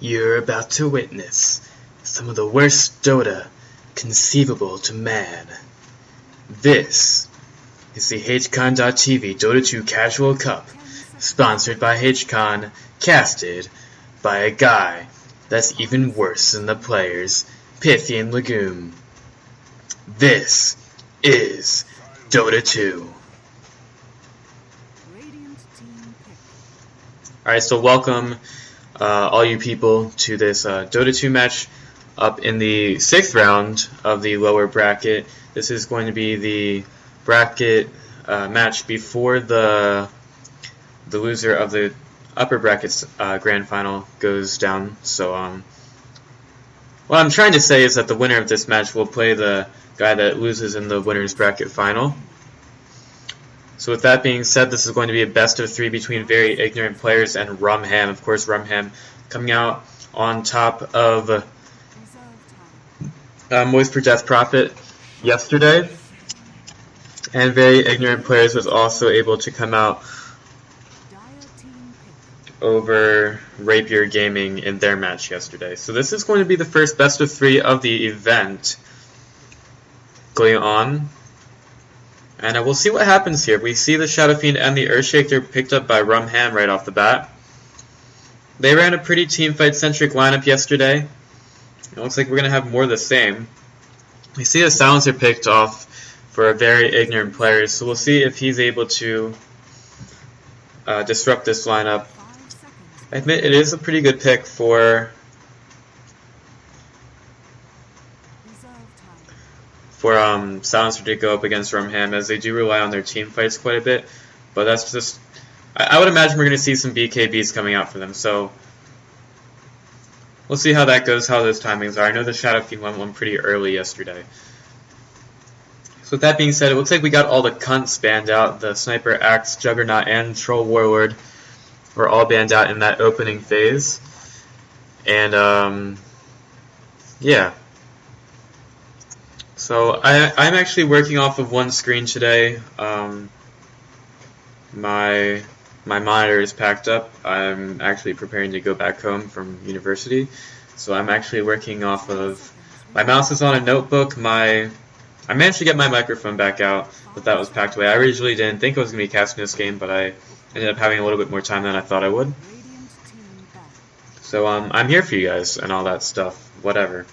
You're about to witness some of the worst Dota conceivable to man. This is the HCon.TV Dota 2 Casual Cup, sponsored by HCon, casted by a guy that's even worse than the players, Pythian Legume. This is Dota 2. Alright, so welcome all you people to this Dota 2 match up in the 6th round of the lower bracket. This is going to be the bracket match before the loser of the upper brackets grand final goes down. So what I'm trying to say is that the winner of this match will play the guy that loses in the winner's bracket final. So with that being said, this is going to be a best of 3 between Very Ignorant Players and RumHam. Of course, RumHam coming out on top of Moist for Death Prophet yesterday. And Very Ignorant Players was also able to come out over Rapier Gaming in their match yesterday. So this is going to be the first best of 3 of the event going on. And we'll see what happens here. We see the Shadow Fiend and the Earthshaker picked up by RumHam right off the bat. They ran a pretty teamfight-centric lineup yesterday. It looks like we're going to have more of the same. We see a Silencer picked off for a Very Ignorant Player, so we'll see if he's able to disrupt this lineup. I admit it is a pretty good pick for Silencer to go up against RumHam, as they do rely on their team fights quite a bit. But that's just, I would imagine we're going to see some BKBs coming out for them. So we'll see how that goes, how those timings are. I know the Shadow Fiend went one pretty early yesterday. So with that being said, it looks like we got all the cunts banned out. The Sniper, Axe, Juggernaut, and Troll Warlord were all banned out in that opening phase. And yeah. So I'm actually working off of one screen today. My monitor is packed up. I'm actually preparing to go back home from university. So I'm actually working off of, my mouse is on a notebook. I managed to get my microphone back out, but that was packed away. I originally didn't think I was going to be casting this game, but I ended up having a little bit more time than I thought I would. So I'm here for you guys and all that stuff, whatever.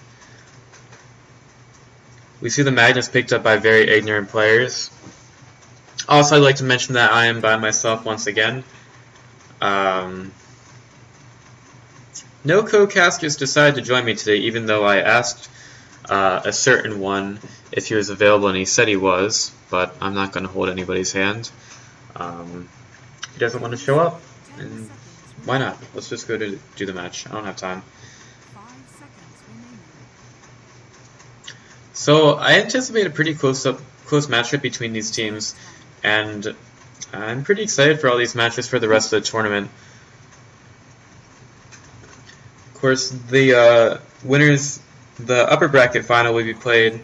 We see the Magnus picked up by Very Ignorant Players. Also, I'd like to mention that I am by myself once again. No co-casters decided to join me today, even though I asked a certain one if he was available, and he said he was, but I'm not going to hold anybody's hand. He doesn't want to show up, and why not? Let's just go to do the match. I don't have time. So I anticipate a pretty close matchup between these teams, and I'm pretty excited for all these matches for the rest of the tournament. Of course, the winners, the upper bracket final will be played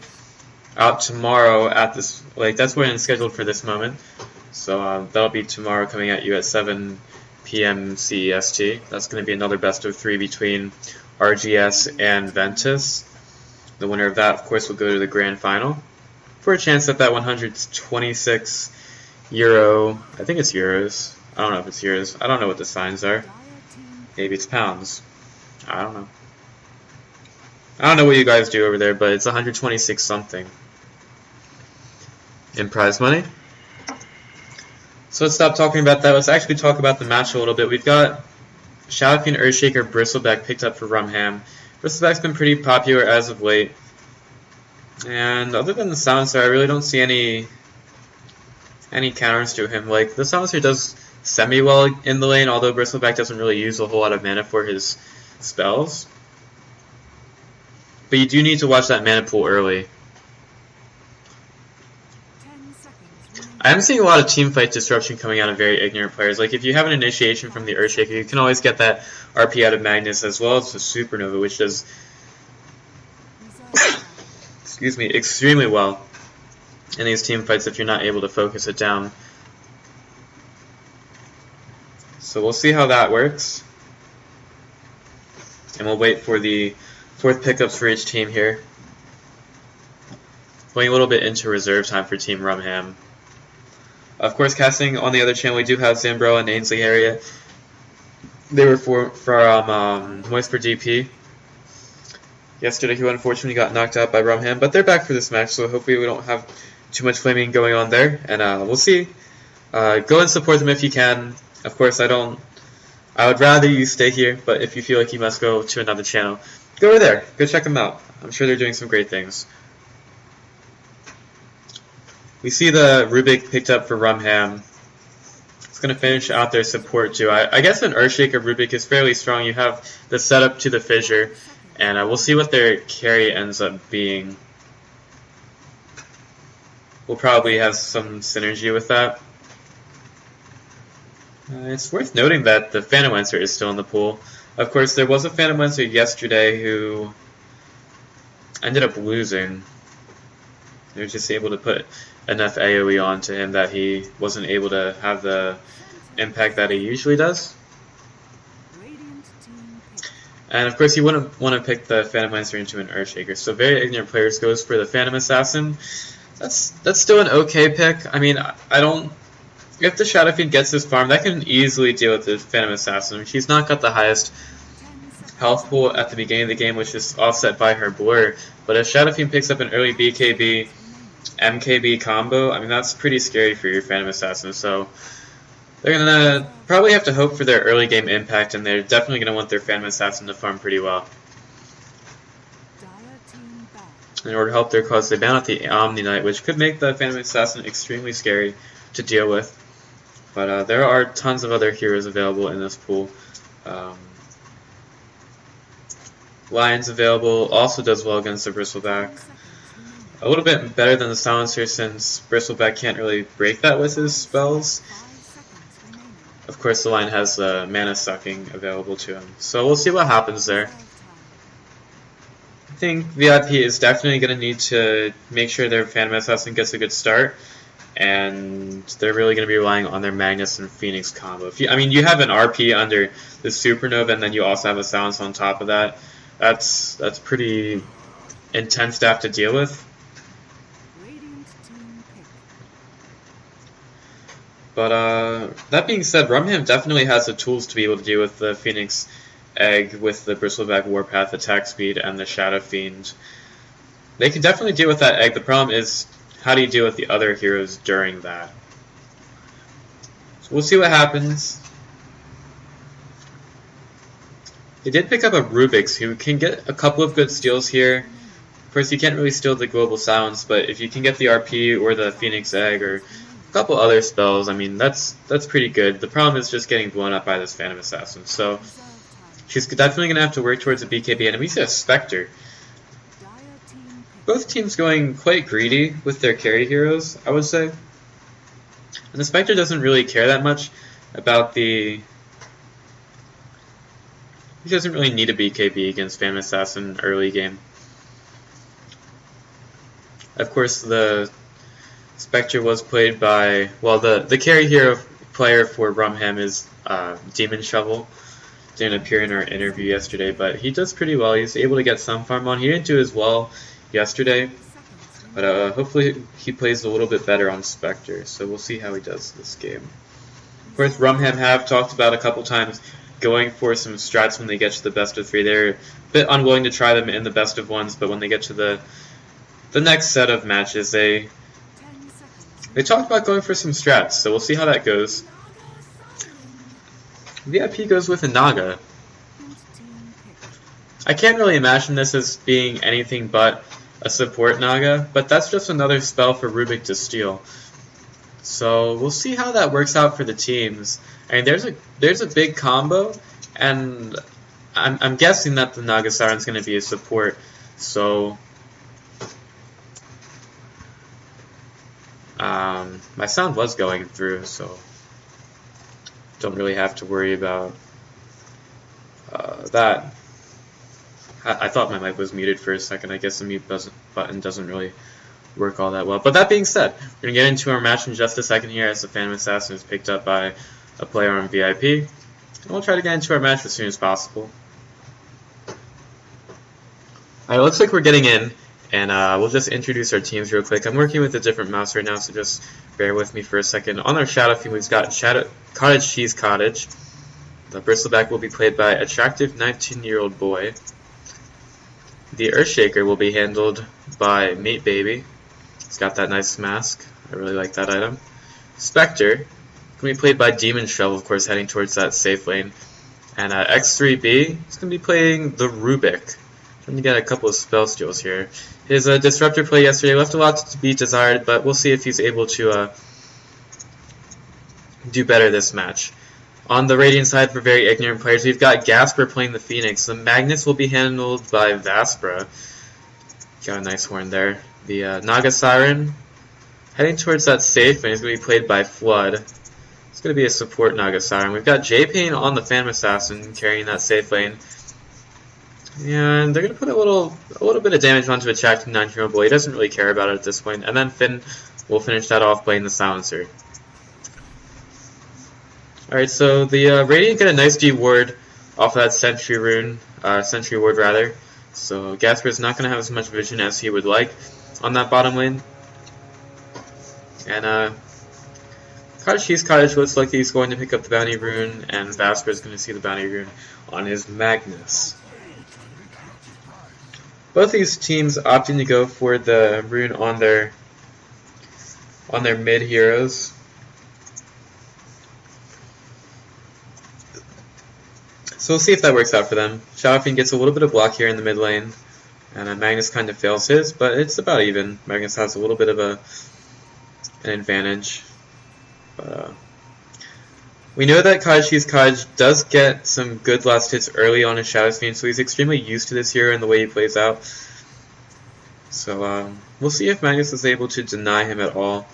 out tomorrow at this, that's when it's scheduled for this moment. So that'll be tomorrow, coming at you at 7 p.m. CEST. That's going to be another best of 3 between RGS and Ventus. The winner of that, of course, will go to the grand final for a chance at that 126 euro. I think it's euros. I don't know if it's euros. I don't know what the signs are. Maybe it's pounds. I don't know. I don't know what you guys do over there, but it's 126 something in prize money. So let's stop talking about that. Let's actually talk about the match a little bit. We've got Shadow Fiend, Earthshaker, Bristleback picked up for RumHam. Bristleback's been pretty popular as of late. And other than the Silencer, I really don't see any counters to him. Like, the Silencer does semi-well in the lane, although Bristleback doesn't really use a whole lot of mana for his spells. But you do need to watch that mana pool early. I'm seeing a lot of teamfight disruption coming out of Very Ignorant Players. Like, if you have an initiation from the Earthshaker, you can always get that RP out of Magnus, as well as the Supernova, which does excuse me, extremely well in these teamfights if you're not able to focus it down. So we'll see how that works. And we'll wait for the 4th pickups for each team here. Going a little bit into reserve time for Team RumHam. Of course, casting on the other channel, we do have Zambro and Ainsley area. They were from Moisper DP. Yesterday, he unfortunately got knocked out by RumHam, but they're back for this match, so hopefully we don't have too much flaming going on there, and we'll see. Go and support them if you can. Of course, I would rather you stay here, but if you feel like you must go to another channel, go over there. Go check them out. I'm sure they're doing some great things. We see the Rubik picked up for RumHam. It's going to finish out their support too. I guess an Earthshaker Rubik is fairly strong. You have the setup to the Fissure, and we'll see what their carry ends up being. We'll probably have some synergy with that. It's worth noting that the Phantom Lancer is still in the pool. Of course, there was a Phantom Lancer yesterday who ended up losing. They were just able to put enough AoE onto him that he wasn't able to have the impact that he usually does. And of course, you wouldn't want to pick the Phantom Lancer into an Earthshaker. So very ignorant players goes for the Phantom Assassin. That's still an okay pick. I mean, I don't. If the Shadow Fiend gets this farm, that can easily deal with the Phantom Assassin. She's not got the highest health pool at the beginning of the game, which is offset by her blur. But if Shadow Fiend picks up an early BKB, MKB combo, I mean, that's pretty scary for your Phantom Assassin. So they're going to probably have to hope for their early game impact, and they're definitely going to want their Phantom Assassin to farm pretty well. In order to help their cause, they ban out the Omni Knight, which could make the Phantom Assassin extremely scary to deal with. But there are tons of other heroes available in this pool. Lion's available, also does well against the Bristleback. A little bit better than the Silencer since Bristleback can't really break that with his spells. Of course, the Lion has mana sucking available to him. So we'll see what happens there. I think VIP is definitely going to need to make sure their Phantom Assassin gets a good start. And they're really going to be relying on their Magnus and Phoenix combo. I mean, you have an RP under the Supernova, and then you also have a Silence on top of that. That's pretty intense to have to deal with. But that being said, RumHam definitely has the tools to be able to deal with the Phoenix Egg with the Bristleback Warpath attack speed and the Shadow Fiend. They can definitely deal with that egg. The problem is, how do you deal with the other heroes during that? So we'll see what happens. They did pick up a Rubik's who can get a couple of good steals here. Of course, you can't really steal the Global Silence, but if you can get the RP or the Phoenix Egg or a couple other spells, I mean, that's pretty good. The problem is just getting blown up by this Phantom Assassin. So she's definitely going to have to work towards a BKB, and we see a Spectre. Both teams going quite greedy with their carry heroes, I would say. And the Spectre doesn't really care that much about the... He doesn't really need a BKB against Phantom Assassin early game. Of course, the Spectre was played by... Well, the carry hero player for RumHam is Demon Shovel. Didn't appear in our interview yesterday, but he does pretty well. He's able to get some farm on. He didn't do as well yesterday, but hopefully he plays a little bit better on Spectre, so we'll see how he does this game. Of course, RumHam have talked about a couple times going for some strats when they get to the best of 3. They're a bit unwilling to try them in the best of 1s, but when they get to the next set of matches, they talked about going for some strats, so we'll see how that goes. VIP goes with a Naga. I can't really imagine this as being anything but a support Naga, but that's just another spell for Rubik to steal. So we'll see how that works out for the teams. I mean, there's a big combo, and I'm guessing that the Naga Siren's going to be a support. So my sound was going through, so don't really have to worry about that. I thought my mic was muted for a second. I guess the mute button doesn't really work all that well. But that being said, we're going to get into our match in just a second here as the Phantom Assassin is picked up by a player on VIP. And we'll try to get into our match as soon as possible. Alright, looks like we're getting in, and we'll just introduce our teams real quick. I'm working with a different mouse right now, so just bear with me for a second. On our Shadow team, we've got Cottage Cheese Cottage. The Bristleback will be played by attractive 19-year-old boy. The Earthshaker will be handled by Meat Baby. He's got that nice mask. I really like that item. Spectre can be played by Demon Shovel, of course, heading towards that safe lane. And X3B is going to be playing the Rubik. Trying to get a couple of spell steals here. His Disruptor play yesterday left a lot to be desired, but we'll see if he's able to do better this match. On the Radiant side, for very ignorant players, we've got Gasper playing the Phoenix. The Magnus will be handled by Vaspra. Got a nice horn there. The Naga Siren heading towards that safe, and he's going to be played by Flood. It's going to be a support Naga Siren. We've got J-Pain on the Phantom Assassin carrying that safe lane. And they're going to put a little bit of damage onto attracting 9-year-old boy. He doesn't really care about it at this point. And then Finn will finish that off playing the Silencer. Alright, so the Radiant get a nice D-ward off of that Sentry rune, Sentry ward rather. So Gasper's not going to have as much vision as he would like on that bottom lane. And Cottage Cheese Cottage looks like he's going to pick up the Bounty rune, and Vasper is going to see the Bounty rune on his Magnus. Both these teams opting to go for the rune on their mid heroes. So we'll see if that works out for them. Shadowfiend gets a little bit of block here in the mid lane, and Magnus kind of fails his, but it's about even. Magnus has a little bit of an advantage. But we know that Cottage Cheese Cottage does get some good last hits early on in Shadowfiend, so he's extremely used to this hero and the way he plays out. So we'll see if Magnus is able to deny him at all.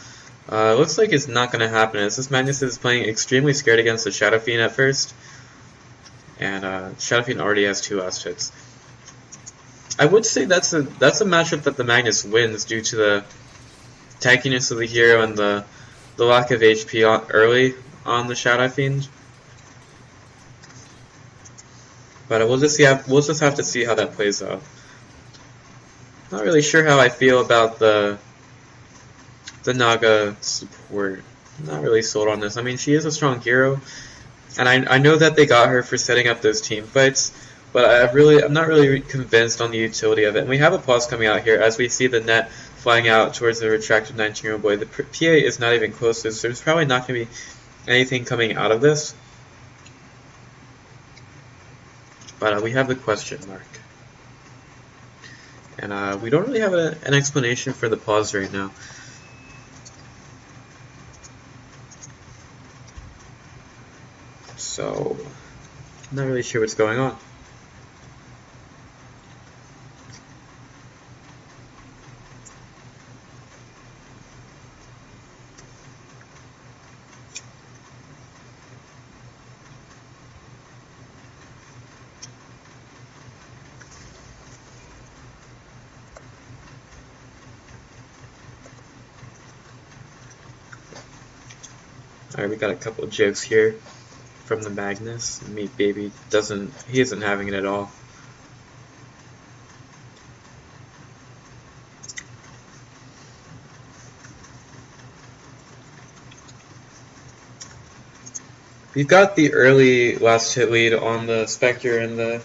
Looks like it's not going to happen, as this Magnus is playing extremely scared against the Shadowfiend at first. And Shadowfiend already has 2 last hits. I would say that's a matchup that the Magnus wins due to the tankiness of the hero and the lack of HP early on the Shadowfiend. But we'll just have to see how that plays out. Not really sure how I feel about the Naga support. Not really sold on this. I mean, she is a strong hero, and I know that they got her for setting up those team fights, but I'm not really convinced on the utility of it. And we have a pause coming out here as we see the net flying out towards the retracted 19-year-old boy. The PA is not even close to this, so there's probably not going to be anything coming out of this. But we have the question mark. And we don't really have an explanation for the pause right now. So, I'm not really sure what's going on. Alright, we got a couple of jokes here from the Magnus. Meat Baby he isn't having it at all. We've got the early last hit lead on the Spectre, and the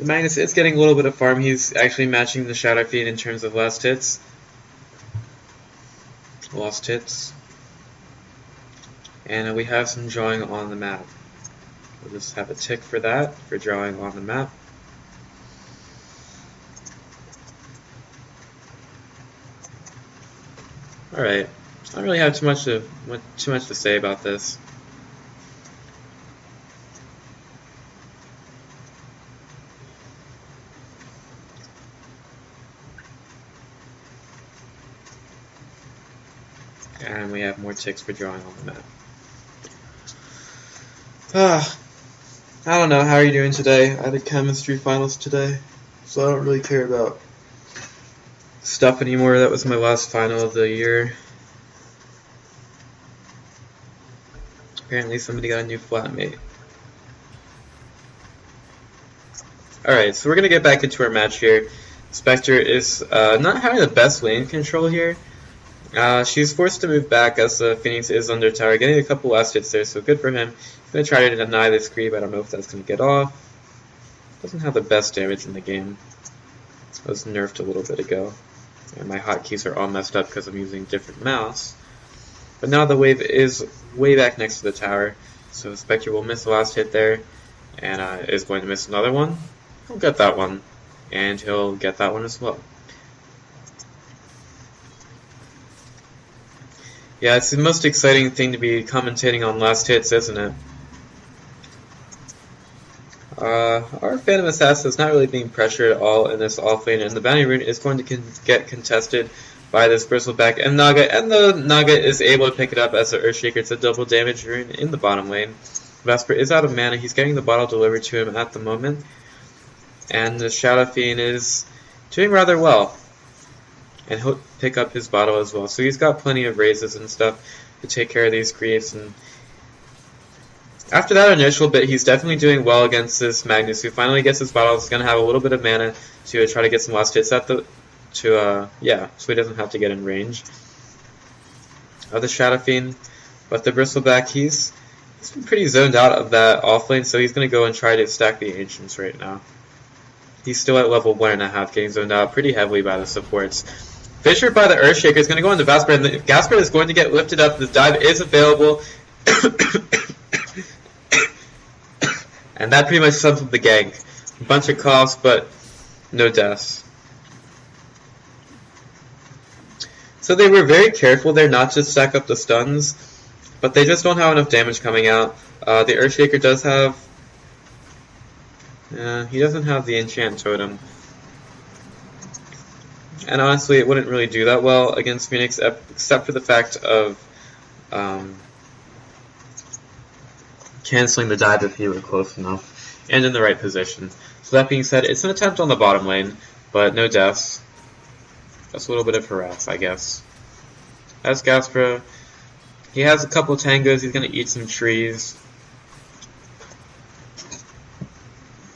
Magnus is getting a little bit of farm. He's actually matching the Shadowfiend in terms of last hits. Lost hits. And we have some drawing on the map. We'll just have a tick for that, for drawing on the map. Alright, I don't really have too much to say about this. And we have more ticks for drawing on the map. I don't know, how are you doing today? I did chemistry finals today, so I don't really care about stuff anymore. That was my last final of the year. Apparently somebody got a new flatmate. Alright, so we're going to get back into our match here. Spectre is not having the best lane control here. She's forced to move back as the Phoenix is under tower, getting a couple last hits there, so good for him. He's going to try to deny this creep. I don't know if that's going to get off. Doesn't have the best damage in the game. It was nerfed a little bit ago. And my hotkeys are all messed up because I'm using different mouse. But now the wave is way back next to the tower, so Spectre will miss the last hit there, and is going to miss another one. He'll get that one, and he'll get that one as well. Yeah, it's the most exciting thing to be commentating on last hits, isn't it? Our Phantom Assassin is not really being pressured at all in this offlane, and the bounty rune is going to get contested by this Bristleback and Naga, and the Naga is able to pick it up as the Earthshaker. It's a double damage rune in the bottom lane. Vesper is out of mana. He's getting the bottle delivered to him at the moment, and the Shadow Fiend is doing rather well, and he'll pick up his bottle as well. So he's got plenty of raises and stuff to take care of these creeps, and after that initial bit, he's definitely doing well against this Magnus, who finally gets his bottle. He's going to have a little bit of mana to try to get some last hits at the, so he doesn't have to get in range of the Shadow Fiend. But the Bristleback, he's been pretty zoned out of that offlane, so he's going to go and try to stack the Ancients right now. He's still at level 1.5, getting zoned out pretty heavily by the supports. Fisher by the Earthshaker is going to go into Gasper, and the Gasper is going to get lifted up. The dive is available. And that pretty much sums up the gank. A bunch of coughs, but no deaths. So they were very careful there not to stack up the stuns, but they just don't have enough damage coming out. The Earthshaker does have... he doesn't have the enchant totem. And honestly, it wouldn't really do that well against Phoenix, except for the fact of canceling the dive if he were close enough and in the right position. So that being said, it's an attempt on the bottom lane, but no deaths. That's a little bit of harass, I guess. As Gaspra, he has a couple tangos, he's going to eat some trees.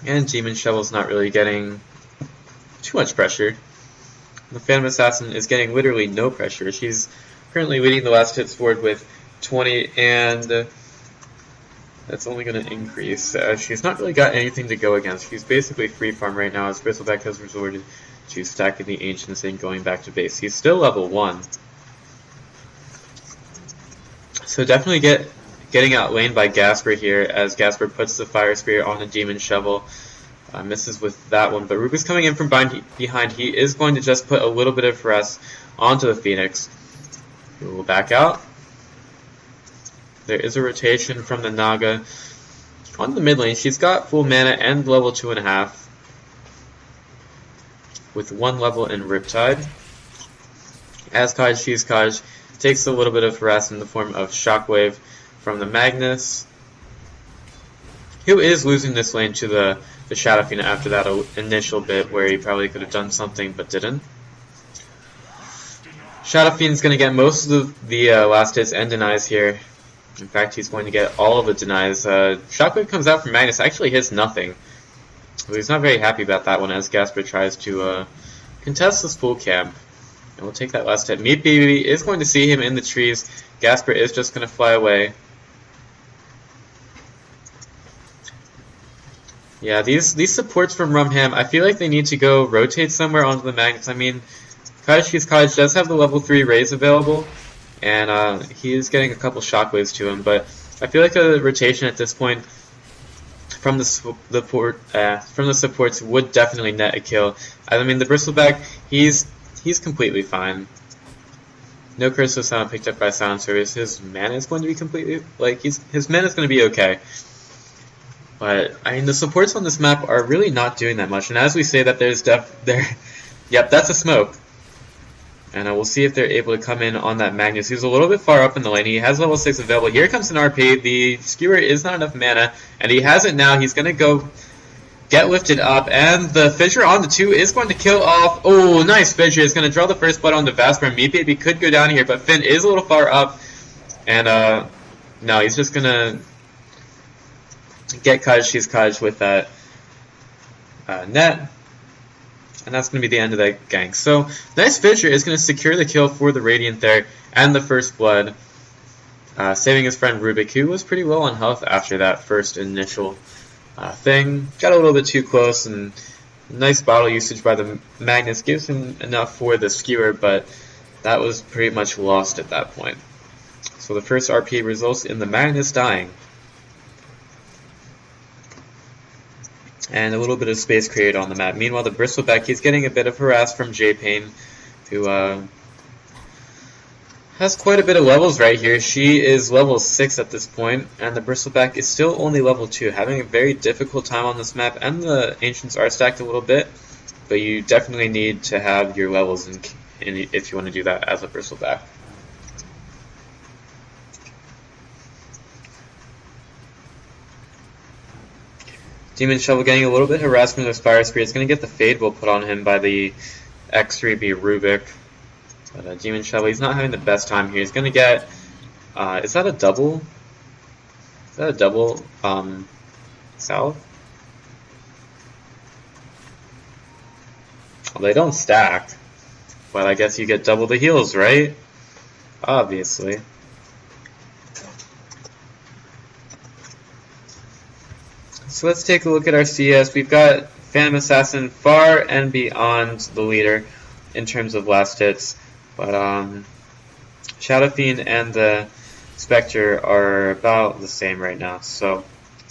And Demon Shovel's not really getting too much pressure. The Phantom Assassin is getting literally no pressure. She's currently leading the last hits forward with 20, and that's only going to increase. She's not really got anything to go against. She's basically free farm right now as Bristleback has resorted to stacking the Ancients and going back to base. He's still level 1. So definitely getting outlaned by Gasper here as Gasper puts the Fire Spear on the Demon Shovel. Misses with that one, but Ruby's coming in from behind. He is going to just put a little bit of rest onto the Phoenix. He will back out. There is a rotation from the Naga on the mid lane. She's got full mana and level 2.5 with 1 level in Riptide. As Kaj, Kaj takes a little bit of harass in the form of Shockwave from the Magnus, who is losing this lane to the Shadow Fiend after that initial bit where he probably could have done something but didn't. Shadow Fiend's going to get most of the last hits and denies here. In fact, he's going to get all of the denies. Shockwave comes out from Magnus, actually hits nothing. So he's not very happy about that one as Gasper tries to contest this full camp. And we'll take that last hit. Meat Baby is going to see him in the trees. Gasper is just going to fly away. Yeah, these supports from RumHam, I feel like they need to go rotate somewhere onto the Magnus. I mean, Kaj does have the level 3 raise available, and he is getting a couple shockwaves to him, but I feel like a rotation at this point from the supports would definitely net a kill. I mean, the Bristleback, he's completely fine. No Curse of Sound picked up by Sound Service. His mana is going to be completely, his mana is going to be okay. But, I mean, the supports on this map are really not doing that much. And as we say that, there's yep, that's a smoke. And we'll see if they're able to come in on that Magnus. He's a little bit far up in the lane. He has level 6 available. Here comes an RP. The Skewer is not enough mana, and he has it now. He's going to go get lifted up, and the Fissure on the 2 is going to kill off. Oh, nice Fissure. Is going to draw the first blood on the Vasper. Meat Baby could go down here, but Finn is a little far up. And, no, he's just going to get Kaj with that net. And that's going to be the end of that gank. So, Nice Fissure is going to secure the kill for the Radiant there and the first blood, saving his friend Rubik, who was pretty low on health after that first initial thing. Got a little bit too close, and nice bottle usage by the Magnus gives him enough for the skewer, but that was pretty much lost at that point. So the first RP results in the Magnus dying. And a little bit of space created on the map. Meanwhile, the Bristleback, he's getting a bit of harass from J-Pain, who has quite a bit of levels right here. She is level 6 at this point, and the Bristleback is still only level 2, having a very difficult time on this map, and the Ancients are stacked a little bit, but you definitely need to have your levels in if you want to do that as a Bristleback. Demon Shovel getting a little bit harassed from the Fire Spirit. It's going to get the Fade Will put on him by the X3B Rubik. But Demon Shovel, he's not having the best time here. He's going to get... is that a double? Is that a double south? Well, they don't stack. But I guess you get double the heals, right? Obviously. So let's take a look at our CS. We've got Phantom Assassin far and beyond the leader in terms of last hits, but Shadow Fiend and the Spectre are about the same right now. So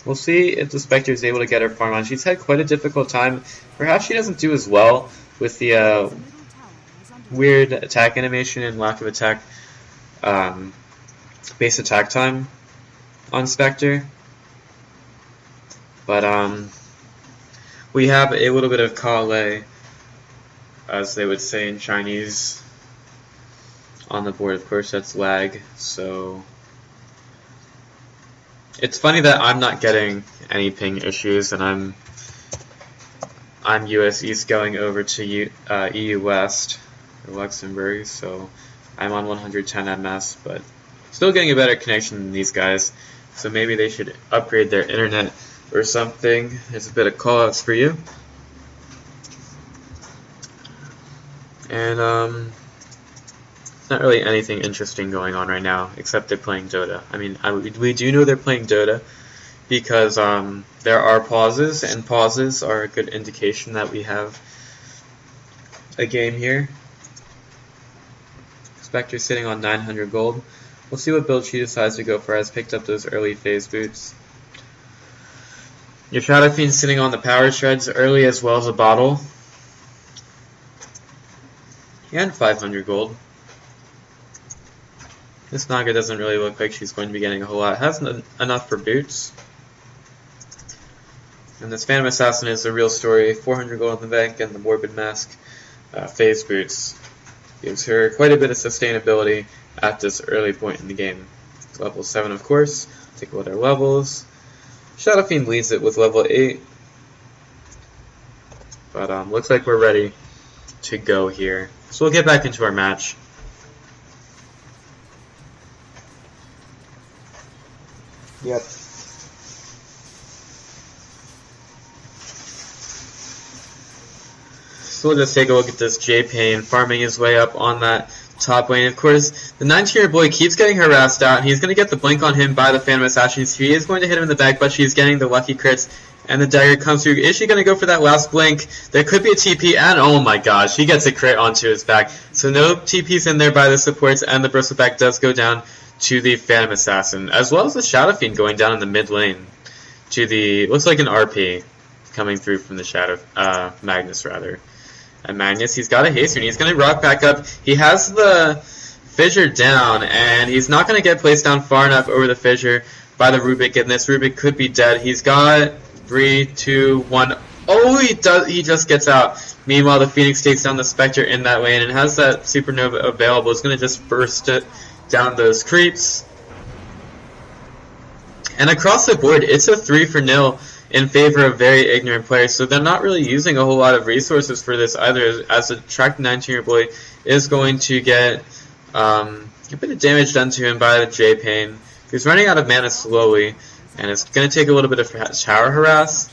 we'll see if the Spectre is able to get her farm on. She's had quite a difficult time. Perhaps she doesn't do as well with the weird attack animation and lack of attack base attack time on Spectre. But we have a little bit of Kale, as they would say in Chinese, on the board. Of course, that's lag. So it's funny that I'm not getting any ping issues, and I'm US East going over to EU West or Luxembourg, so I'm on 110 ms, but still getting a better connection than these guys. So maybe they should upgrade their internet or something. There's a bit of callouts for you. And not really anything interesting going on right now, except they're playing Dota. I mean, we do know they're playing Dota because there are pauses, and pauses are a good indication that we have a game here. Spectre sitting on 900 gold. We'll see what build she decides to go for. Has picked up those early phase boots. Your Shadow Fiend sitting on the power shreds early as well as a bottle. And 500 gold. This Naga doesn't really look like she's going to be getting a whole lot. Has enough for boots. And this Phantom Assassin is the real story. 400 gold in the bank and the Morbid Mask phase boots. Gives her quite a bit of sustainability at this early point in the game. It's level 7, of course. Take a look at our levels. Shadow Fiend leads it with level 8. But looks like we're ready to go here. So we'll get back into our match. Yep. So we'll just take a look at this J-Pain farming his way up on that top lane. Of course, the 19-year boy keeps getting harassed out. He's going to get the blink on him by the Phantom Assassin. He is going to hit him in the back, but she's getting the lucky crits, and the dagger comes through. Is she going to go for that last blink? There could be a TP, and oh my gosh, he gets a crit onto his back. So no TP's in there by the supports, and the Bristleback does go down to the Phantom Assassin, as well as the Shadow Fiend going down in the mid lane to the, looks like an RP coming through from the Shadow, Magnus rather. And Magnus, he's got a haster, and he's going to rock back up. He has the fissure down, and he's not going to get placed down far enough over the fissure by the Rubik, and this Rubik could be dead. He's got 3, 2, 1. Oh, he just gets out. Meanwhile, the Phoenix takes down the Spectre in that lane and has that Supernova available. It's going to just burst it down those creeps. And across the board, it's a 3-0 in favor of very ignorant players, so they're not really using a whole lot of resources for this either, as the tracked 19-year boy is going to get a bit of damage done to him by the J-Pain. He's running out of mana slowly, and it's going to take a little bit of tower harass.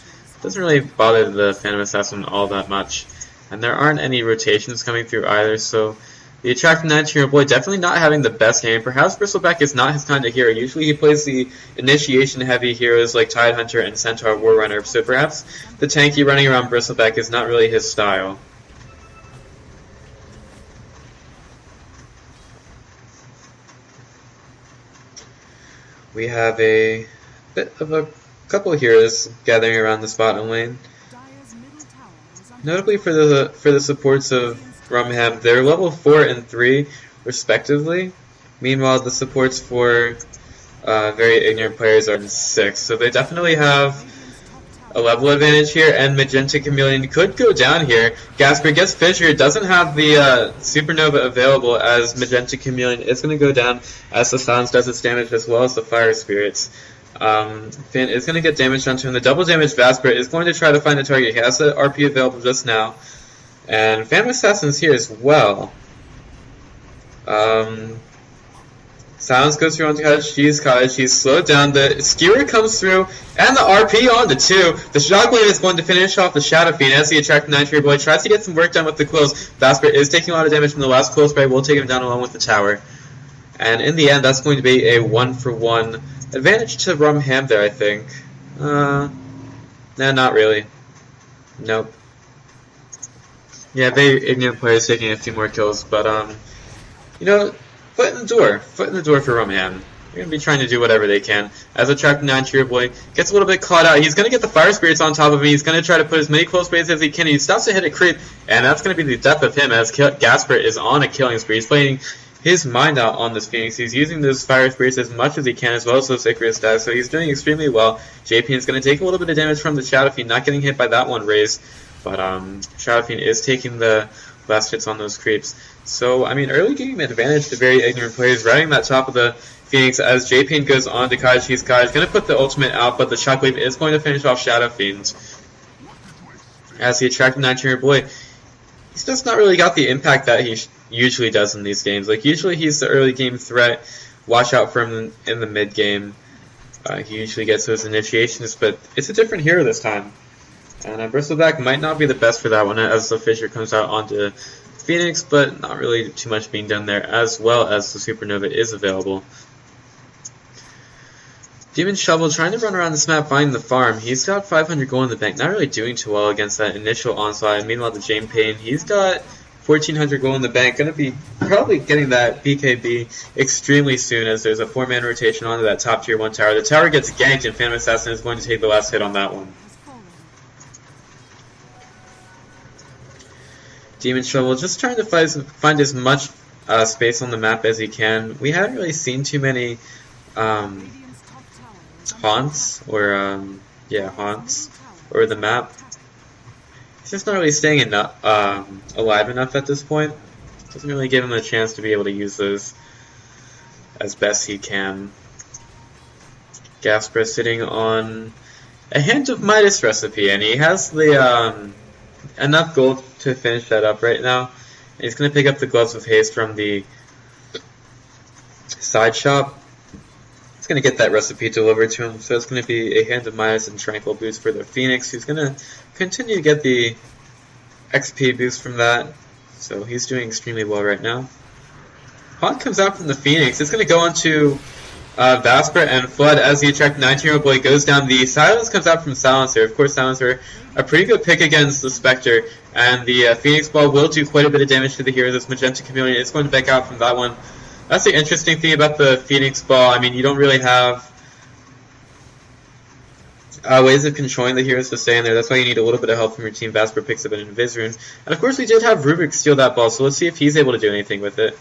doesn't really bother the Phantom Assassin all that much. And there aren't any rotations coming through either, so the attractive 19-year-old boy definitely not having the best game. Perhaps Bristleback is not his kind of hero. Usually he plays the initiation-heavy heroes like Tidehunter and Centaur Warrunner, so perhaps the tanky running around Bristleback is not really his style. We have a bit of a couple of heroes gathering around this bottom lane. Notably for the supports of RumHam, they're level 4 and 3 respectively. Meanwhile, the supports for very ignorant players are 6. So they definitely have a level advantage here, and Magenta Chameleon could go down here. Gasper gets fissured, doesn't have the Supernova available, as Magenta Chameleon is going to go down as the Silence does its damage as well as the Fire Spirits. Finn is going to get damage onto him. The double damage Vasper is going to try to find the target. He has the RP available just now. And Phantom Assassin's here as well. Silence goes through onto Cottage. He's slowed down. The Skewer comes through, and the RP on the 2. The Shockwave is going to finish off the Shadow Fiend as the attractive 9-3 boy tries to get some work done with the close. Vasper is taking a lot of damage from the last close spray. Will take him down along with the tower. And in the end, that's going to be a 1-for-1 advantage to RumHam there, I think. Nah, not really. Nope. Yeah, very ignorant players taking a few more kills, but you know, foot in the door for RumHam. They're gonna be trying to do whatever they can. As attractive 9-year boy gets a little bit caught out, he's gonna get the Fire Spirits on top of him. He's gonna try to put as many close sprays as he can. He stops to hit a creep, and that's gonna be the death of him. As Gasper is on a killing spree, he's playing his mind out on this Phoenix. He's using those Fire Spirits as much as he can, as well as those Icarus stacks, so he's doing extremely well. JP is going to take a little bit of damage from the Shadow Fiend, not getting hit by that one raise, but Shadow Fiend is taking the last hits on those creeps. So, I mean, early game advantage to very ignorant players, riding that top of the Phoenix as JP goes on to Cottage. He's going to put the ultimate out, but the Shockwave is going to finish off Shadow Fiend. As the attractive 19-year boy, he's just not really got the impact that he usually does in these games. Like, usually he's the early game threat. Watch out for him in the mid game. He usually gets those initiations, but it's a different hero this time. And Bristleback might not be the best for that one as the Fissure comes out onto Phoenix, but not really too much being done there, as well as the Supernova is available. Demon Shovel trying to run around this map, finding the farm. He's got 500 gold in the bank, not really doing too well against that initial onslaught. And meanwhile, the Jane Payne, he's got 1,400 gold in the bank, going to be probably getting that BKB extremely soon, as there's a 4-man rotation onto that top tier 1 tower. The tower gets ganked, and Phantom Assassin is going to take the last hit on that one. Demon Shovel just trying to find as much space on the map as he can. We haven't really seen too many haunts or the map. He's just not really staying alive enough at this point. Doesn't really give him a chance to be able to use those as best he can. Gasper sitting on a Hint of Midas recipe, and he has the enough gold to finish that up right now. And he's going to pick up the Gloves of Haste from the side shop. He's going to get that recipe delivered to him, so it's going to be a Hand of Midas and Tranquil boost for the Phoenix, who's going to continue to get the XP boost from that. So he's doing extremely well right now. Haunt comes out from the Phoenix. It's going to go onto Vasper and Flood as the attractive 19-year-old boy goes down. The Silence comes out from Silencer. Of course, Silencer, a pretty good pick against the Spectre, and the Phoenix Ball will do quite a bit of damage to the heroes. This Magenta Chameleon is going to back out from that one. That's the interesting thing about the Phoenix Ball. I mean, you don't really have ways of controlling the heroes to stay in there. That's why you need a little bit of help from your team. Vasper picks up an Invis Rune. And of course, we did have Rubik steal that ball, so let's see if he's able to do anything with it.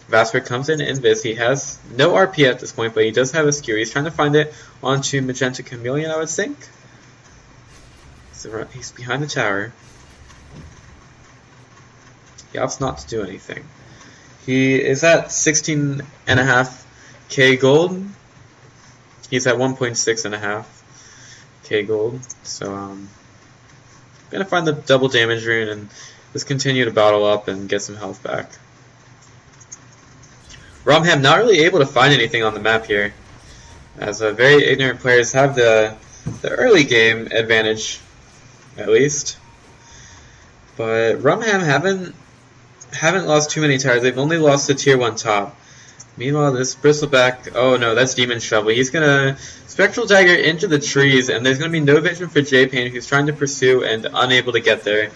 Vasper comes in Invis. He has no RP at this point, but he does have a skewer. He's trying to find it onto Magenta Chameleon, I would think. So he's behind the tower. He opts not to do anything. He is at 16.5k gold. He's at 1.6.5k gold. So I'm gonna find the double damage rune and just continue to battle up and get some health back. RumHam not really able to find anything on the map here, as very ignorant players have the the early game advantage, at least. But RumHam haven't lost too many towers. They've only lost the tier 1 top. Meanwhile, this Bristleback, oh no, that's Demon Shovel. He's gonna Spectral Dagger into the trees, and there's gonna be no vision for J-Pain, who's trying to pursue and unable to get there.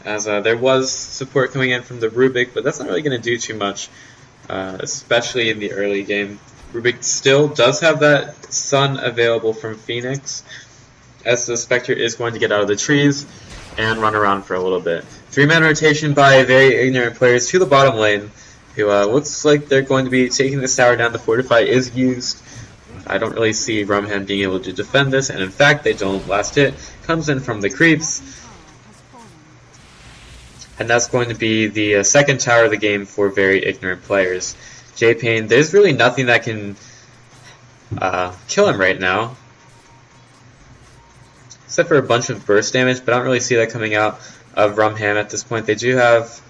As there was support coming in from the Rubik, but that's not really gonna do too much, especially in the early game. Rubik still does have that Sun available from Phoenix, as the Spectre is going to get out of the trees and run around for a little bit. 3-man rotation by very ignorant players to the bottom lane, who looks like they're going to be taking this tower down. The Fortify is used. I don't really see RumHam being able to defend this, and in fact they don't. Last hit comes in from the creeps, and that's going to be the second tower of the game for very ignorant players. J-Pain, there's really nothing that can kill him right now, except for a bunch of burst damage, but I don't really see that coming out of RumHam at this point. They do have...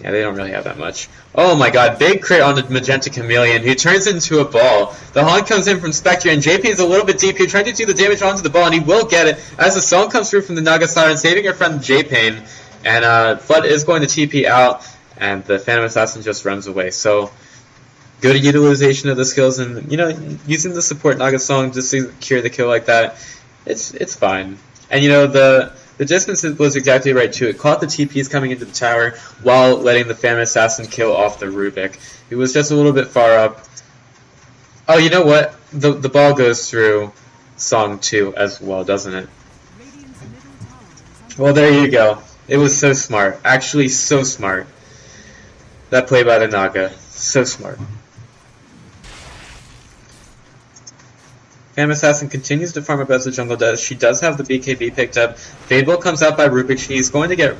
yeah, they don't really have that much. Oh my god, big crit on the Magenta Chameleon, who turns into a ball. The Haunt comes in from Spectre, and JP is a little bit deep here, trying to do the damage onto the ball, and he will get it as the song comes through from the Naga Siren, saving her friend J-Pain. And Flood is going to TP out, and the Phantom Assassin just runs away. So, good utilization of the skills, and, you know, using the support Naga Song to secure the kill like that, it's fine. And, you know, the distance was exactly right too. It caught the TPs coming into the tower while letting the Phantom Assassin kill off the Rubik. He was just a little bit far up. Oh, you know what? The ball goes through Song 2 as well, doesn't it? Well, there you go. It was so smart. Actually, so smart. That play by the Naga. So smart. Phantom Assassin continues to farm up as the jungle does. She does have the BKB picked up. Fadebolt comes out by Rubik. She's going to get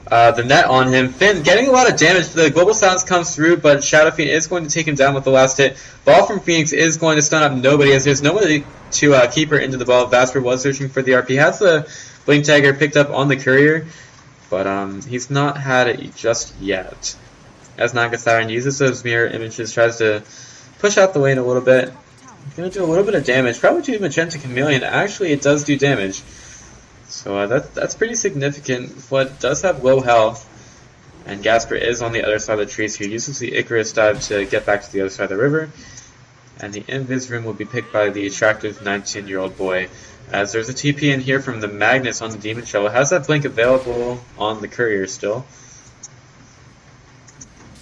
the net on him. Finn getting a lot of damage. The Global Silence comes through, but Shadow Fiend is going to take him down with the last hit. Ball from Phoenix is going to stun up nobody, as there's nobody to keep her into the ball. Vasper was searching for the RP. Has the Blink Dagger picked up on the Courier, but he's not had it just yet. As Naga Siren uses those mirror images, tries to push out the lane a little bit. Going to do a little bit of damage, probably to Magenta Chameleon. Actually, it does do damage. So that's pretty significant. Flood does have low health, and Gasper is on the other side of the trees here. Uses the Icarus dive to get back to the other side of the river. And the Invis room will be picked by the attractive 19-year-old boy. As there's a TP in here from the Magnus on the Demon Shovel. Has that blink available on the Courier still.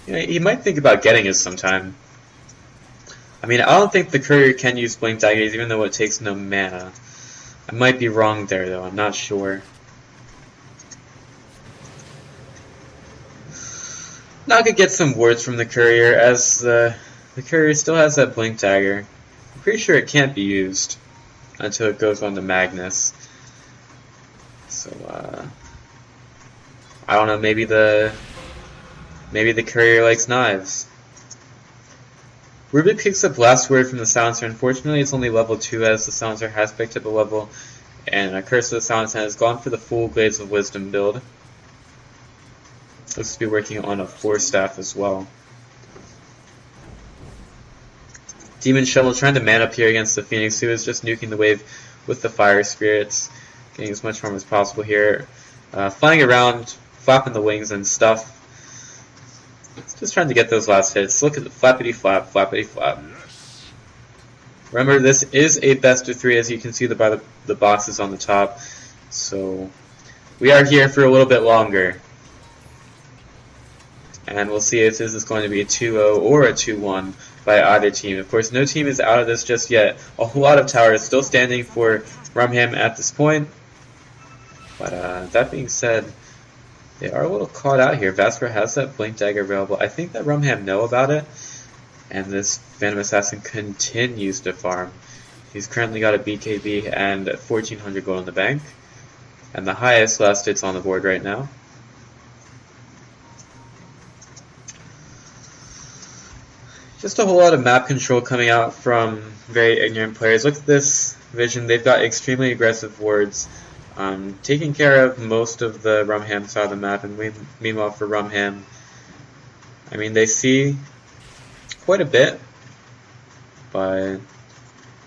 You know, he might think about getting it sometime. I mean, I don't think the Courier can use Blink Daggers, even though it takes no mana. I might be wrong there, though. I'm not sure. Naga gets some words from the Courier, as the Courier still has that Blink Dagger. I'm pretty sure it can't be used until it goes on to Magnus. So, I don't know, maybe the Courier likes knives. Rubik picks up last word from the Silencer. Unfortunately, it's only level 2, as the Silencer has picked up a level, and a Curse of the Silencer has gone for the full Glades of Wisdom build. Looks to be working on a 4-staff as well. Demon Shovel trying to man up here against the Phoenix, who is just nuking the wave with the Fire Spirits. Getting as much harm as possible here. Flying around, flapping the wings and stuff. Just trying to get those last hits. Look at the flappity flap, flappity flap. Remember, this is a best of 3, as you can see by the boxes on the top. So, we are here for a little bit longer. And we'll see if this is going to be a 2-0 or a 2-1 by either team. Of course, no team is out of this just yet. A whole lot of towers still standing for RumHam at this point. But that being said, they are a little caught out here. Vasper has that Blink Dagger available. I think that RumHam know about it. And this Phantom Assassin continues to farm. He's currently got a BKB and 1,400 gold in the bank. And the highest last hits on the board right now. Just a whole lot of map control coming out from very ignorant players. Look at this vision. They've got extremely aggressive wards. Taking care of most of the RumHam side of the map, and meanwhile for RumHam, I mean, they see quite a bit, but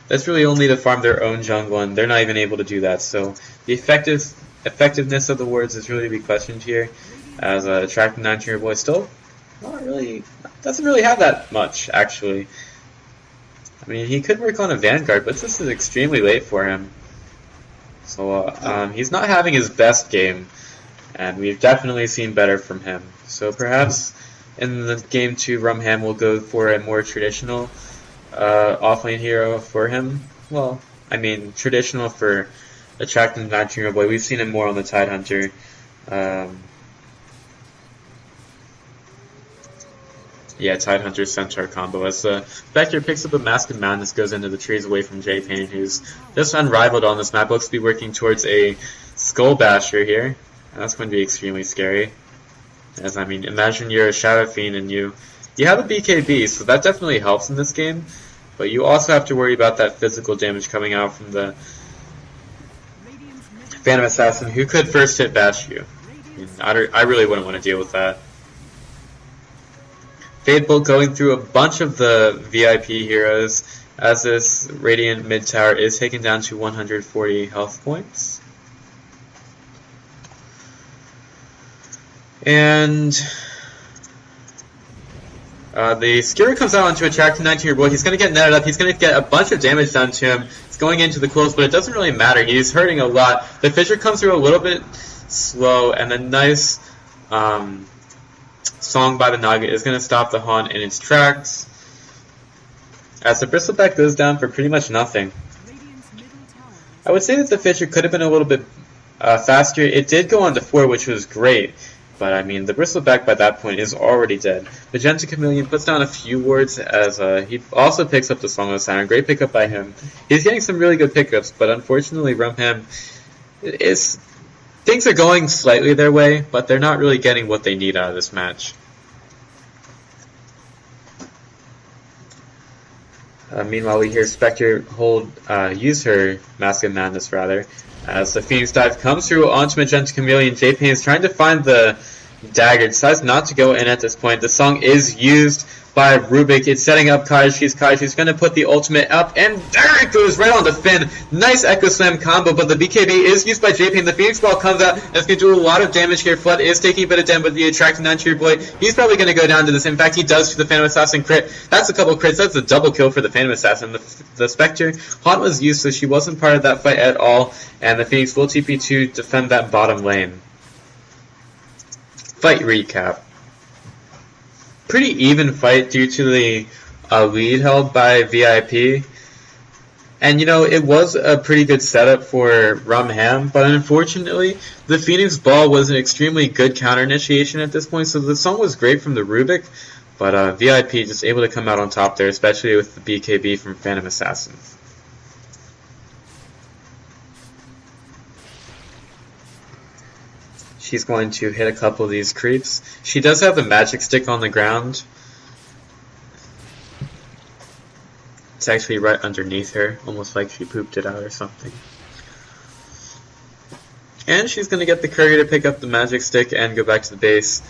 that's really only to farm their own jungle, and they're not even able to do that. So the effectiveness of the wards is really to be questioned here, as attracting 9-tier boy still doesn't really have that much, actually. I mean, he could work on a Vanguard, but this is extremely late for him. So he's not having his best game, and we've definitely seen better from him. So perhaps in the game 2, RumHam will go for a more traditional offlane hero for him. Well, I mean, traditional for attracting 9-tier boy. We've seen him more on the Tidehunter. Yeah, Tidehunter Centaur combo. As Vector picks up a Mask of Madness, goes into the trees away from J-Pain, who's just unrivaled on this map. Looks to be working towards a Skull Basher here. And that's going to be extremely scary. As, I mean, imagine you're a Shadow Fiend and you have a BKB, so that definitely helps in this game. But you also have to worry about that physical damage coming out from the Phantom Assassin, who could first hit bash you. I really wouldn't want to deal with that. Fadebolt going through a bunch of the VIP heroes, as this Radiant mid tower is taken down to 140 health points. And the Skewer comes out onto attract 9-tier boy. He's going to get netted up. He's going to get a bunch of damage done to him. It's going into the close, but it doesn't really matter. He's hurting a lot. The Fissure comes through a little bit slow, and a nice Song by the Naga is going to stop the Haunt in its tracks. As the Bristleback goes down for pretty much nothing. I would say that the Fissure could have been a little bit faster. It did go on to 4, which was great. But, I mean, the Bristleback by that point is already dead. Magenta Chameleon puts down a few wards as he also picks up the Song of the Siren. Great pickup by him. He's getting some really good pickups, but unfortunately RumHam is... Things are going slightly their way, but they're not really getting what they need out of this match. Meanwhile, we hear Spectre use her Mask of Madness, rather, as the Phoenix Dive comes through onto Magenta Chameleon. J-Pain is trying to find the dagger, decides not to go in at this point. The song is used by Rubik. It's setting up Kaishi's going to put the ultimate up, and there it goes, right on the fin. Nice Echo Slam combo, but the BKB is used by J-Pain. The Phoenix Ball comes out, and it's going to do a lot of damage here. Flood is taking a bit of damage, but the attracting 9-tier boy, he's probably going to go down to this. In fact, he does to the Phantom Assassin crit. That's a couple crits. That's a double kill for the Phantom Assassin. The Spectre, Haunt was used, so she wasn't part of that fight at all, and the Phoenix will TP to defend that bottom lane. Fight recap. Pretty even fight due to the lead held by VIP. And, you know, it was a pretty good setup for RumHam, but unfortunately, the Phoenix Ball was an extremely good counter initiation at this point, so the song was great from the Rubik, but VIP just able to come out on top there, especially with the BKB from Phantom Assassin. She's going to hit a couple of these creeps. She does have the magic stick on the ground. It's actually right underneath her, almost like she pooped it out or something. And she's going to get the courier to pick up the magic stick and go back to the base.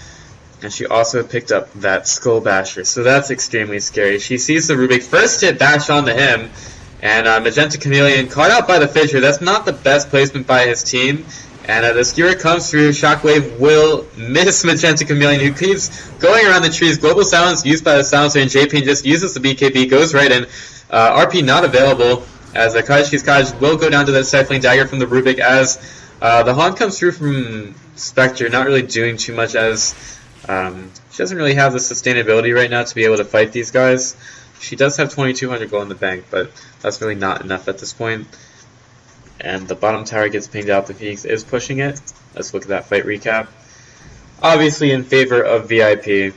And she also picked up that Skull Basher, so that's extremely scary. She sees the Rubik, first hit bash onto him, and Magenta Chameleon caught out by the Fissure. That's not the best placement by his team. And the Skewer comes through. Shockwave will miss Magenta Chameleon, who keeps going around the trees. Global Silence used by the Silencer, and J-Pain just uses the BKB, goes right in. RP not available, as Kaishi's Kaj will go down to that Stifling Dagger from the Rubik, as the Haunt comes through from Spectre, not really doing too much, as she doesn't really have the sustainability right now to be able to fight these guys. She does have 2,200 gold in the bank, but that's really not enough at this point. And the bottom tower gets pinged out. The Phoenix is pushing it. Let's look at that fight recap. Obviously in favor of VIP.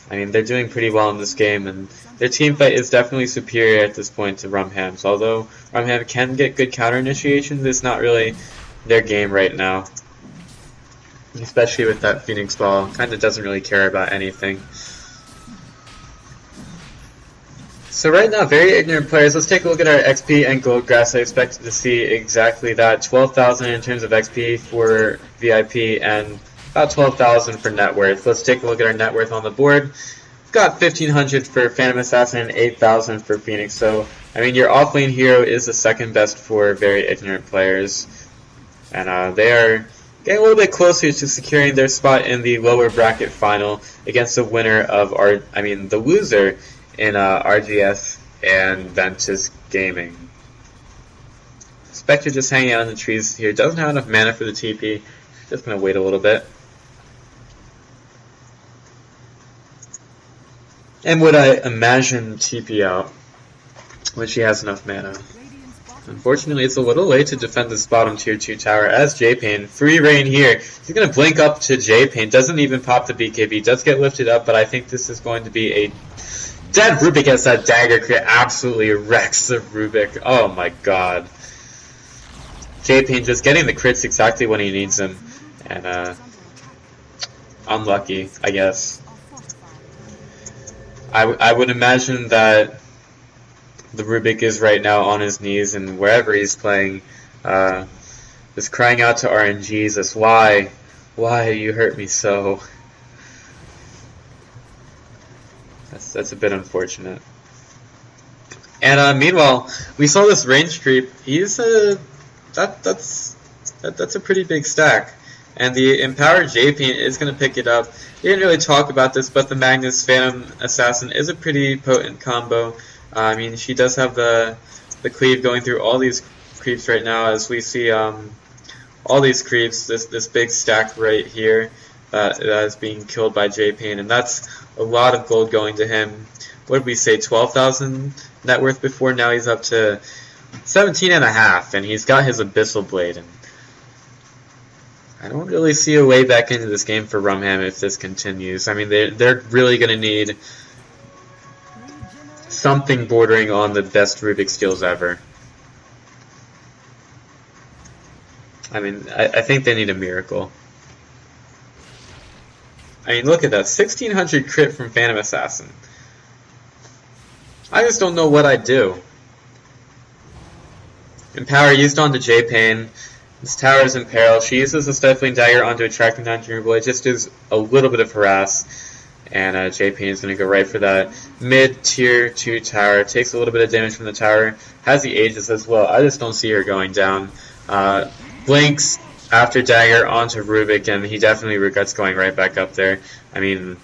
I mean, they're doing pretty well in this game, and their team fight is definitely superior at this point to RumHam's. Although RumHam can get good counter initiations, it's not really their game right now. Especially with that Phoenix Ball. Kind of doesn't really care about anything. So right now, very ignorant players. Let's take a look at our XP and gold grass. I expected to see exactly that. 12,000 in terms of XP for VIP and about 12,000 for net worth. Let's take a look at our net worth on the board. got 1,500 for Phantom Assassin and 8,000 for Phoenix. So, I mean, your offlane hero is the second best for very ignorant players. And they are getting a little bit closer to securing their spot in the lower bracket final against the winner of the loser in RGS and Ventus Gaming. Spectre just hanging out in the trees here. Doesn't have enough mana for the TP. Just gonna wait a little bit. And would I imagine TP out when she has enough mana? Unfortunately, it's a little late to defend this bottom tier 2 tower as J-Pain. Free reign here. He's going to blink up to J-Pain. Doesn't even pop the BKB. Does get lifted up, but I think this is going to be a dead Rubik as that dagger crit absolutely wrecks the Rubik. Oh my god. J-Pain just getting the crits exactly when he needs them. And, unlucky, I guess. I would imagine that the Rubik is right now on his knees and wherever he's playing, is crying out to RNGesus, why you hurt me so? That's a bit unfortunate. And meanwhile, we saw this range creep. He's that's a pretty big stack. And the Empowered J-Pain is going to pick it up. We didn't really talk about this, but the Magnus Phantom Assassin is a pretty potent combo. I mean, she does have the cleave going through all these creeps right now, as we see all these creeps, this big stack right here that is being killed by J-Pain, and that's a lot of gold going to him. What did we say, 12,000 net worth before? Now he's up to 17.5, and he's got his Abyssal Blade. And I don't really see a way back into this game for RumHam if this continues. I mean, they're really going to need something bordering on the best Rubik skills ever. I mean, I think they need a miracle. I mean, look at that. 1,600 crit from Phantom Assassin. I just don't know what I'd do. Empower used onto J-Pain. This tower is in peril. She uses the Stifling Dagger onto Attracting Non-Junior Boy. It just does a little bit of harass. And J-Pain is going to go right for that mid-tier 2 tower. Takes a little bit of damage from the tower. Has the Aegis as well. I just don't see her going down. Blinks after Dagger onto Rubik, and he definitely regrets going right back up there. I mean,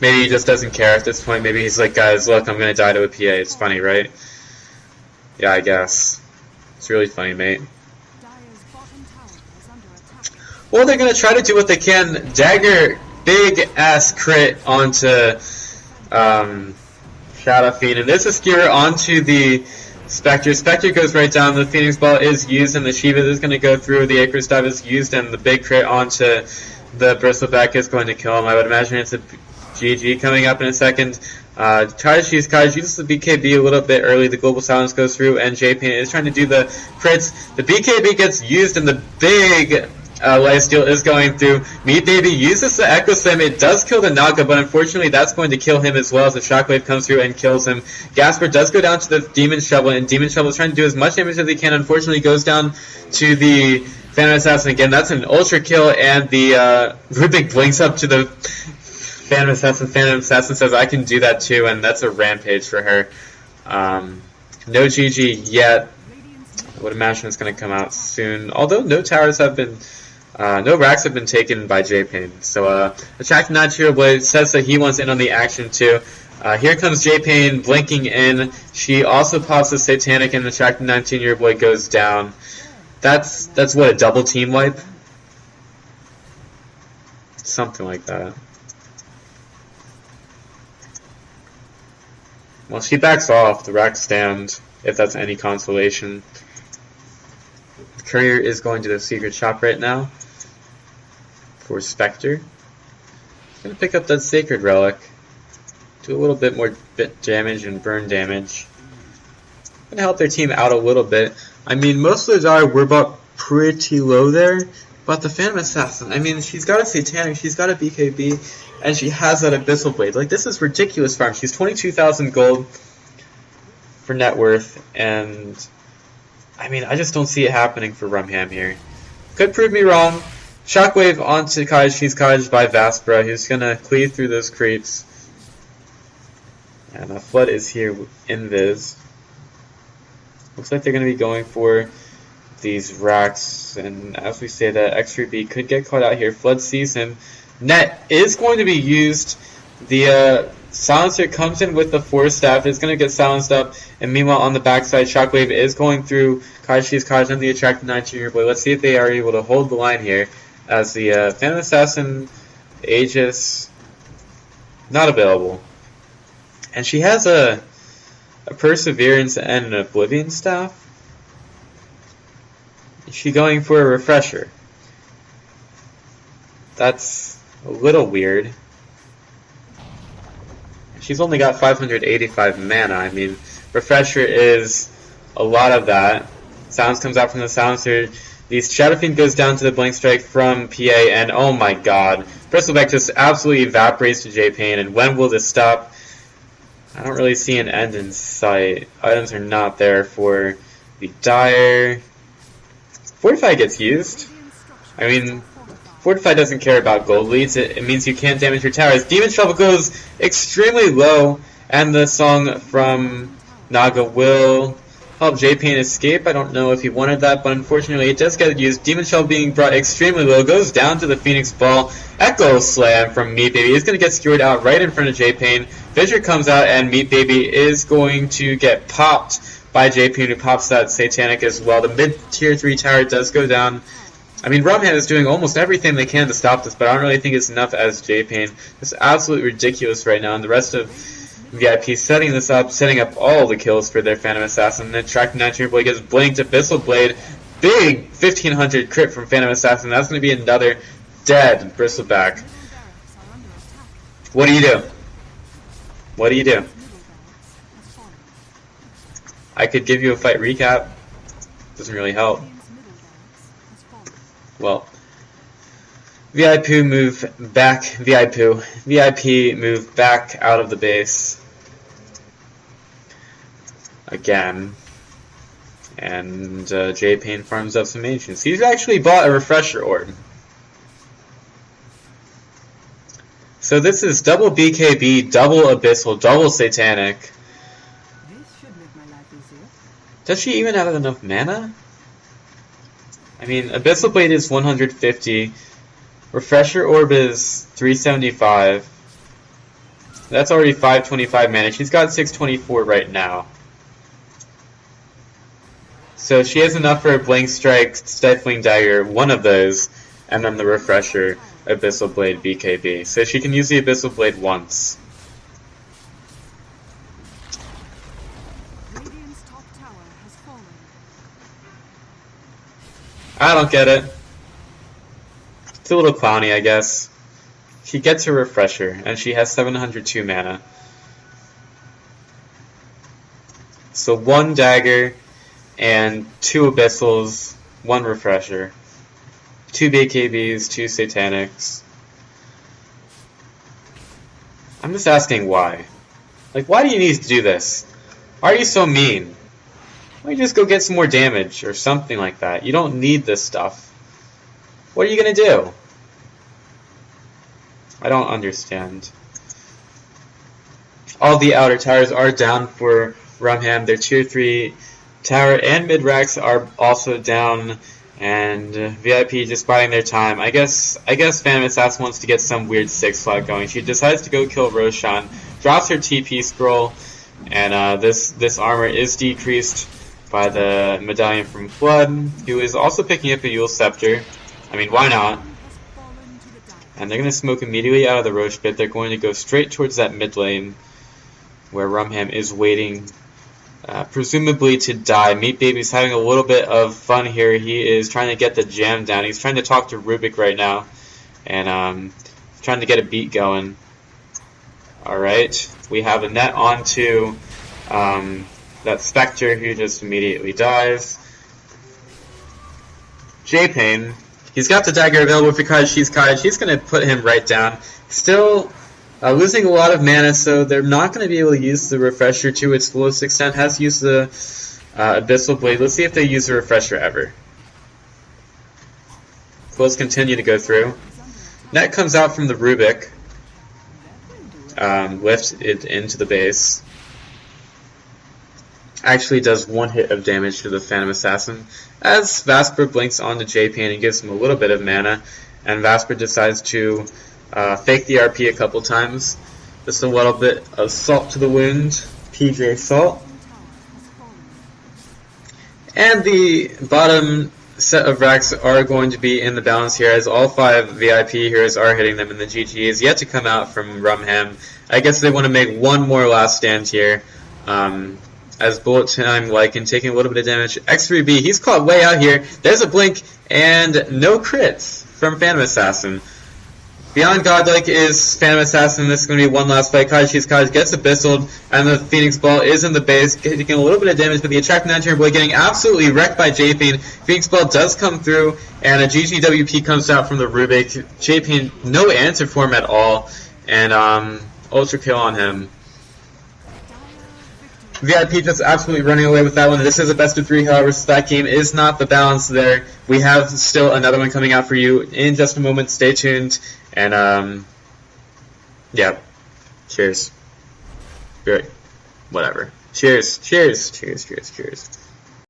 maybe he just doesn't care at this point. Maybe he's like, guys, look, I'm going to die to a PA. It's funny, right? Yeah, I guess. It's really funny, mate. Well, they're going to try to do what they can. Dagger, big-ass crit onto Shadow Fiend. And there's a skewer onto the Spectre. Spectre goes right down. The Phoenix Ball is used, and the Shiva is going to go through. The Acre's Dive is used, and the big crit onto the Bristleback is going to kill him. I would imagine it's a GG coming up in a second. Tries uses the BKB a little bit early. The Global Silence goes through, and J-Pain is trying to do the crits. The BKB gets used, and the big lifesteal is going through. Meat Baby uses the Echo Slam. It does kill the Naga, but unfortunately that's going to kill him as well as the Shockwave comes through and kills him. Gasper does go down to the Demon Shovel, and Demon Shovel is trying to do as much damage as he can. Unfortunately goes down to the Phantom Assassin again. That's an Ultra kill, and the Rubik blinks up to the Phantom Assassin. Phantom Assassin says, I can do that too, and that's a rampage for her. No GG yet. I would imagine it's going to come out soon. Although no towers have been, no racks have been taken by J-Pain. So Attracting Non-Hero Blade says that he wants in on the action too. Here comes J-Pain blinking in. She also pops the Satanic, and the Attracting 19-year boy goes down. That's what, a double team wipe? Something like that. Well, she backs off. The racks stand, if that's any consolation. The Courier is going to the secret shop right now for Spectre. Gonna pick up that Sacred Relic. Do a little bit more bit damage and burn damage. Gonna help their team out a little bit. I mean, most of those were bought pretty low there, but the Phantom Assassin, I mean, she's got a Satanic, she's got a BKB, and she has that Abyssal Blade. Like, this is ridiculous farm. She's 22,000 gold for net worth, and I mean, I just don't see it happening for RumHam here. Could prove me wrong. Shockwave onto Kaj. She's Kaj by Vaspra, who's gonna cleave through those creeps. And Flood is here in Viz. Looks like they're going to be going for these racks, and as we say that, X3B could get caught out here. Flood sees him. Net is going to be used. The silencer comes in with the Force Staff. It's going to get silenced up, and meanwhile on the backside, Shockwave is going through Kaishi's Kaj and the Attracted 19-year boy. Let's see if they are able to hold the line here, as the Phantom Assassin Aegis not available. And she has a Perseverance and an Oblivion Staff. Is she going for a Refresher? That's a little weird. She's only got 585 mana. I mean, Refresher is a lot of that. Sounds comes out from the silencer. The Shadow Fiend goes down to the Blink Strike from PA, and oh my god. Bristleback just absolutely evaporates to J-Pain, and when will this stop? I don't really see an end in sight. Items are not there for the Dire. Fortify gets used. I mean, Fortify doesn't care about gold leads. It means you can't damage your towers. Demon Shovel goes extremely low, and the song from Naga will help J-Pain escape. I don't know if he wanted that, but unfortunately it does get used. Demon Shovel being brought extremely low, goes down to the Phoenix Ball. Echo Slam from Meat Baby is going to get skewered out right in front of J-Pain. Fissure comes out, and Meat Baby is going to get popped by J-Pain, who pops that Satanic as well. The mid-tier 3 tower does go down. I mean, RumHam is doing almost everything they can to stop this, but I don't really think it's enough as J-Pain. It's absolutely ridiculous right now, and the rest of VIP setting this up, setting up all the kills for their Phantom Assassin. And then Track 19 Boy gets blinked. Abyssal Blade, big 1500 crit from Phantom Assassin. That's going to be another dead Bristleback. What do you do? What do you do? I could give you a fight recap. Doesn't really help. Well, VIP move back. VIP move back out of the base again, and J-Pain farms up some ancients. He's actually bought a Refresher Orb. So this is double BKB, double Abyssal, double Satanic. This should make my life easier. Does she even have enough mana? I mean, Abyssal Blade is 150. Refresher Orb is 375. That's already 525 mana. She's got 624 right now. So she has enough for a Blank Strike, Stifling Dagger, one of those, and then the Refresher, Abyssal Blade, BKB. So she can use the Abyssal Blade once. Radiant's top tower has fallen. I don't get it. It's a little clowny, I guess. She gets her Refresher, and she has 702 mana. So 1 Dagger, and 2 Abyssals, 1 Refresher. 2 BKBs, 2 Satanics. I'm just asking why. Like, why do you need to do this? Why are you so mean? Why don't you just go get some more damage, or something like that? You don't need this stuff. What are you gonna do? I don't understand. All the outer towers are down for RumHam. Their tier 3 tower and mid racks are also down, and VIP just biding their time. I guess Phantom Assassin wants to get some weird 6 slot going. She decides to go kill Roshan, drops her TP scroll, and this armor is decreased by the medallion from Flood, who is also picking up a Yule Scepter. I mean, why not? And they're going to smoke immediately out of the Roche pit. They're going to go straight towards that mid lane, where RumHam is waiting, presumably to die. Meat Baby's having a little bit of fun here. He is trying to get the jam down. He's trying to talk to Rubik right now, and trying to get a beat going. Alright, we have a net onto that Spectre, who just immediately dies. J-Pain, he's got the dagger available for Kaj. She's going to put him right down. Still losing a lot of mana, so they're not going to be able to use the Refresher to its fullest extent. Has used the Abyssal Blade. Let's see if they use the Refresher ever. Let's continue to go through. Net comes out from the Rubik. lift it into the base. Actually does 1 hit of damage to the Phantom Assassin as Vasper blinks onto JP and gives him a little bit of mana, and Vasper decides to fake the RP a couple times. Just a little bit of salt to the wound, PJ salt. And the bottom set of racks are going to be in the balance here, as all 5 VIP heroes are hitting them, and the GG is yet to come out from RumHam. I guess they want to make one more last stand here. As Bullet Time Lycan taking a little bit of damage. X3B, he's caught way out here. There's a blink, and no crits from Phantom Assassin. Beyond Godlike is Phantom Assassin. This is going to be one last fight. Kaj gets abyssaled, and the Phoenix Ball is in the base, taking a little bit of damage, but the Attract 9-turn boy getting absolutely wrecked by J-Fiend. Phoenix Ball does come through, and a GGWP comes out from the Rubik. J-Fiend, no answer for him at all, and Ultra Kill on him. VIP just absolutely running away with that one. This is a best of 3, however, so that game is not the balance there. We have still another one coming out for you in just a moment. Stay tuned. And, yeah. Cheers. Good. Whatever. Cheers. Cheers. Cheers, cheers, cheers.